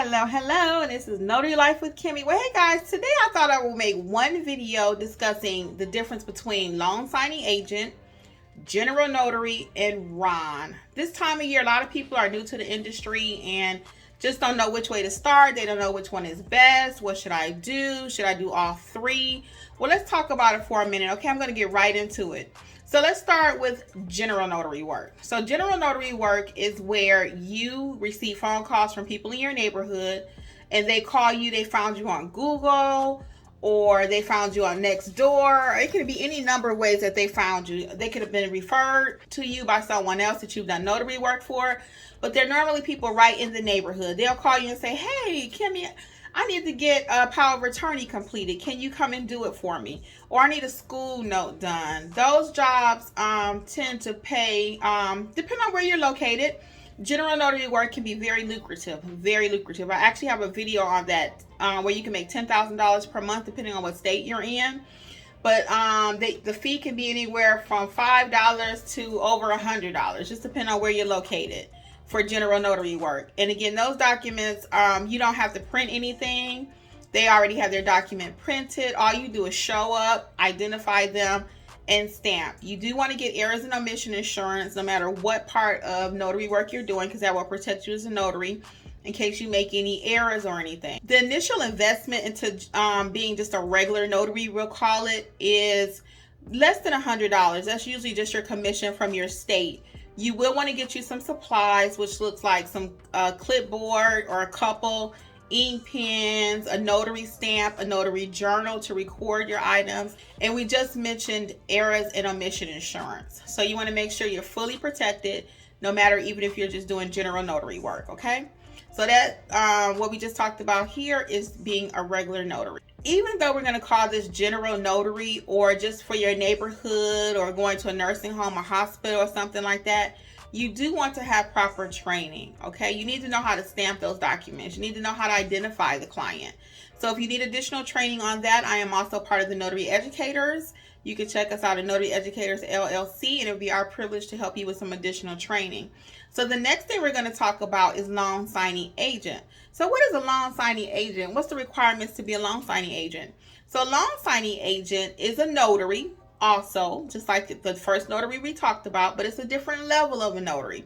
Hello, and this is Notary Life with Kimmi. Well, hey guys, today I thought I would make one video discussing the difference between loan signing agent, general notary, and RON. This time of year, a lot of people are new to the industry and just don't know which way to start. They don't know which one is best. What should I do? Should I do all three? Well, let's talk about it for a minute. Okay, I'm going to get right into it. So let's start with general notary work. So general notary work is where you receive phone calls from people in your neighborhood and they call you, they found you on Google or they found you on Nextdoor. It could be any number of ways that they found you. They could have been referred to you by someone else that you've done notary work for, but they're normally people right in the neighborhood. They'll call you and say, hey, Kimmi, I need to get a power of attorney completed. Can you come and do it for me? Or I need a school note done. Those jobs tend to pay, depending on where you're located. General notary work can be very lucrative, very lucrative. I actually have a video on that where you can make $10,000 per month depending on what state you're in. But the fee can be anywhere from $5 to over $100, just depending on where you're located for general notary work. And again, those documents, you don't have to print anything. They already have their document printed. All you do is show up, identify them, and stamp. You do want to get errors and omission insurance no matter what part of notary work you're doing, because that will protect you as a notary in case you make any errors or anything. The initial investment into being just a regular notary, we'll call it, is less than $100. That's usually just your commission from your state. You will want to get you some supplies, which looks like some clipboard or a couple ink pens, a notary stamp, a notary journal to record your items. And we just mentioned errors and omission insurance. So you want to make sure you're fully protected, no matter even if you're just doing general notary work, okay? So that what we just talked about here is being a regular notary. Even though we're going to call this general notary or just for your neighborhood or going to a nursing home, a hospital or something like that, you do want to have proper training, okay? You need to know how to stamp those documents. You need to know how to identify the client. So if you need additional training on that, I am also part of the Notary Educators. You can check us out at Notary Educators LLC, and it will be our privilege to help you with some additional training. So the next thing we're going to talk about is loan signing agent. So what is a loan signing agent? What's the requirements to be a loan signing agent? So a loan signing agent is a notary also, just like the first notary we talked about, but it's a different level of a notary.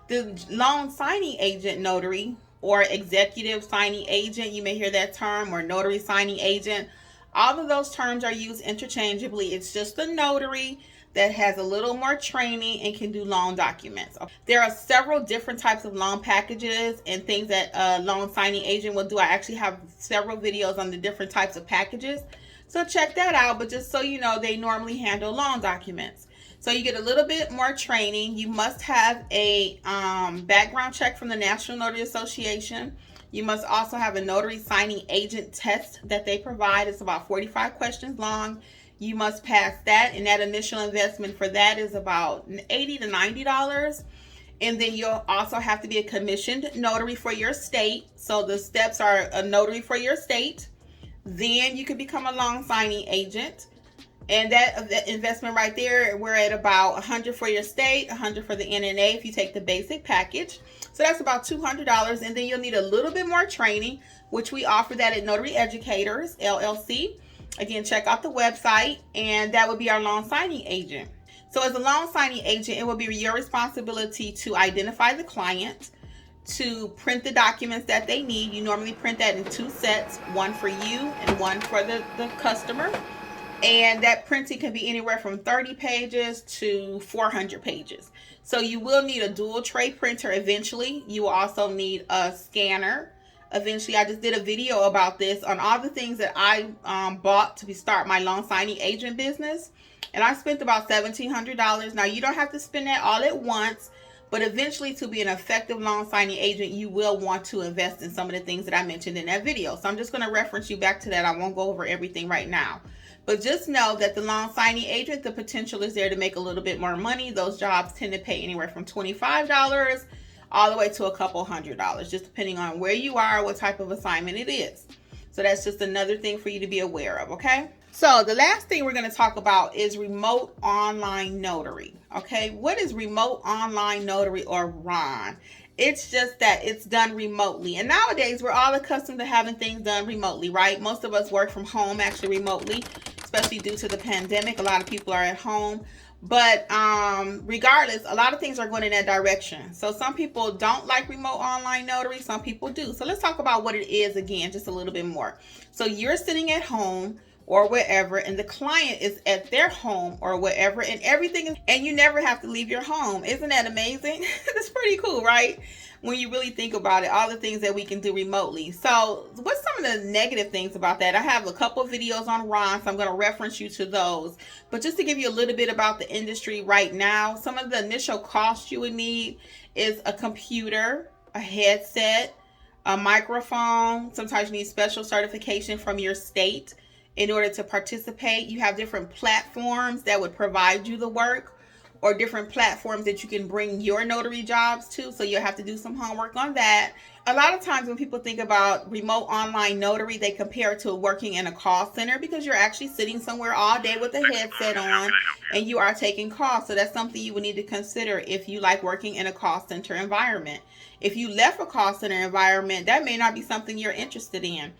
The loan signing agent notary or executive signing agent, you may hear that term, or notary signing agent, all of those terms are used interchangeably. It's just a notary that has a little more training and can do loan documents. There are several different types of loan packages and things that a loan signing agent will do. I actually have several videos on the different types of packages, so check that out. But just so you know, they normally handle loan documents. So you get a little bit more training. You must have a background check from the National Notary Association. You must also have a notary signing agent test that they provide. It's about 45 questions long. You must pass that, and that initial investment for that is about $80 to $90. And then you'll also have to be a commissioned notary for your state. So the steps are a notary for your state. Then you can become a loan signing agent. And that investment right there, we're at about $100 for your state, $100 for the NNA if you take the basic package. So that's about $200. And then you'll need a little bit more training, which we offer that at Notary Educators LLC. Again, check out the website, and that would be our loan signing agent. So as a loan signing agent, it will be your responsibility to identify the client, to print the documents that they need. You normally print that in 2 sets, one for you and one for the customer. And that printing can be anywhere from 30 pages to 400 pages. So you will need a dual tray printer eventually. You will also need a scanner. Eventually, I just did a video about this on all the things that I bought to start my loan signing agent business. And I spent about $1,700. Now, you don't have to spend that all at once, but eventually to be an effective loan signing agent, you will want to invest in some of the things that I mentioned in that video. So I'm just going to reference you back to that. I won't go over everything right now. But just know that the loan signing agent, the potential is there to make a little bit more money. Those jobs tend to pay anywhere from $25 all the way to a couple $100, just depending on where you are, what type of assignment it is. So that's just another thing for you to be aware of, okay? So the last thing we're going to talk about is remote online notary, okay? What is remote online notary, or RON? It's just that it's done remotely. And nowadays, we're all accustomed to having things done remotely, right? Most of us work from home, actually remotely, especially due to the pandemic. A lot of people are at home. But regardless, a lot of things are going in that direction. So some people don't like remote online notary. Some people do. So let's talk about what it is again, just a little bit more. So you're sitting at home or wherever, and the client is at their home or wherever, and everything is, and you never have to leave your home. Isn't that amazing? That's pretty cool, right? When you really think about it, all the things that we can do remotely. So what's some of the negative things about that? I have a couple of videos on Ron, so I'm going to reference you to those. But just to give you a little bit about the industry right now, some of the initial costs you would need is a computer, a headset, a microphone. Sometimes you need special certification from your state in order to participate. You have different platforms that would provide you the work, or different platforms that you can bring your notary jobs to. So you'll have to do some homework on that. A lot of times when people think about remote online notary, they compare it to working in a call center, because you're actually sitting somewhere all day with a headset on and you are taking calls. So that's something you would need to consider if you like working in a call center environment. If you left a call center environment, that may not be something you're interested in.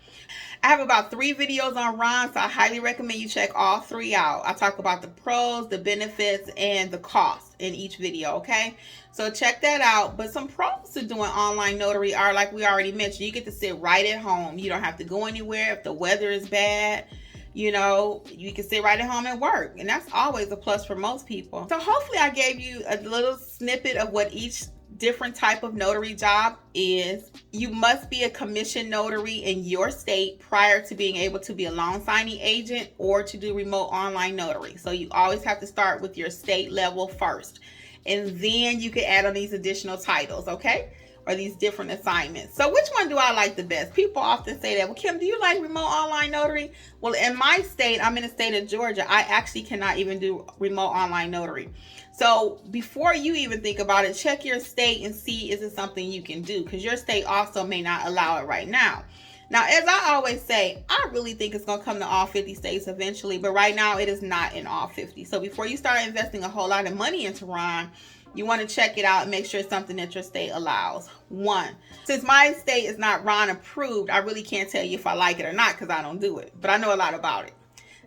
I have about 3 videos on Ron, so I highly recommend you check all 3 out. I talk about the pros, the benefits, and the cost in each video, okay? So check that out. But some pros to doing online notary are, like we already mentioned, you get to sit right at home. You don't have to go anywhere. If the weather is bad, you know, you can sit right at home and work. And that's always a plus for most people. So hopefully I gave you a little snippet of what each different type of notary job is. You must be a commissioned notary in your state prior to being able to be a loan signing agent or to do remote online notary. So you always have to start with your state level first, and then you can add on these additional titles, okay? Or these different assignments. So which one do I like the best? People often say that, well, Kim, do you like remote online notary? Well, in my state, I'm in the state of Georgia, I actually cannot even do remote online notary. So before you even think about it, check your state and see, is it something you can do? Because your state also may not allow it right now. Now, as I always say, I really think it's going to come to all 50 states eventually, but right now it is not in all 50. So before you start investing a whole lot of money into Ron, you want to check it out and make sure it's something that your state allows. 1, since my state is not Ron approved, I really can't tell you if I like it or not because I don't do it, but I know a lot about it.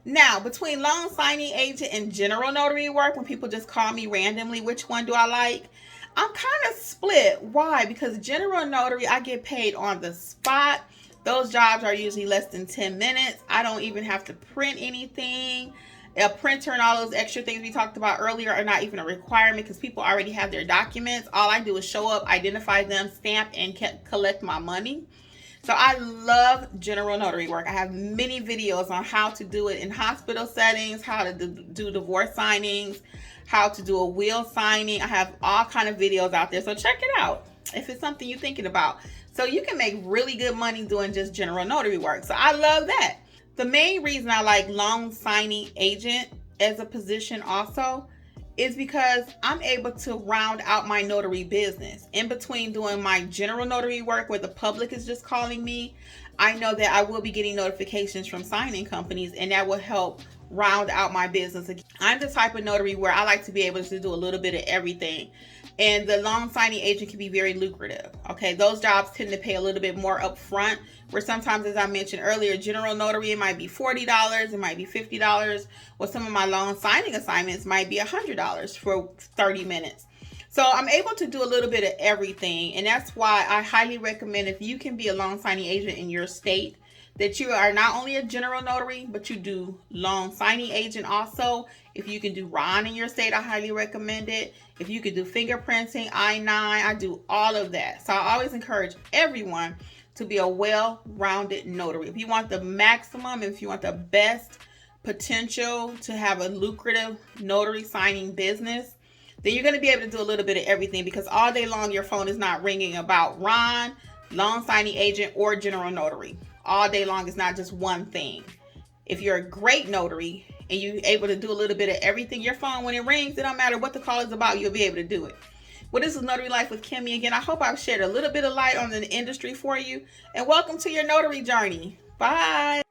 Now, between loan signing agent and general notary work, when people just call me randomly, which one do I like? I'm kind of split. Why? Because general notary, I get paid on the spot. Those jobs are usually less than 10 minutes. I don't even have to print anything. A printer and all those extra things we talked about earlier are not even a requirement because people already have their documents. All I do is show up, identify them, stamp, and collect my money. So I love general notary work. I have many videos on how to do it in hospital settings, how to do divorce signings, how to do a will signing. I have all kind of videos out there. So check it out if it's something you're thinking about. So you can make really good money doing just general notary work. So I love that. The main reason I like loan signing agent as a position also is because I'm able to round out my notary business. In between doing my general notary work where the public is just calling me, I know that I will be getting notifications from signing companies, and that will help round out my business. I'm the type of notary where I like to be able to do a little bit of everything. And the loan signing agent can be very lucrative. Okay, those jobs tend to pay a little bit more upfront, where sometimes, as I mentioned earlier, general notary, it might be $40, it might be $50, or some of my loan signing assignments might be $100 for 30 minutes. So I'm able to do a little bit of everything, and that's why I highly recommend, if you can be a loan signing agent in your state, that you are not only a general notary, but you do loan signing agent also. If you can do Ron in your state, I highly recommend it. If you could do fingerprinting, I-9, I do all of that. So I always encourage everyone to be a well-rounded notary. If you want the maximum, if you want the best potential to have a lucrative notary signing business, then you're going to be able to do a little bit of everything, because all day long your phone is not ringing about Ron, loan signing agent, or general notary. All day long, it's not just one thing. If you're a great notary and you're able to do a little bit of everything, your phone, when it rings, it don't matter what the call is about, you'll be able to do it. Well, this is Notary Life with Kimmi again. I hope I've shared a little bit of light on the industry for you, and welcome to your notary journey. Bye.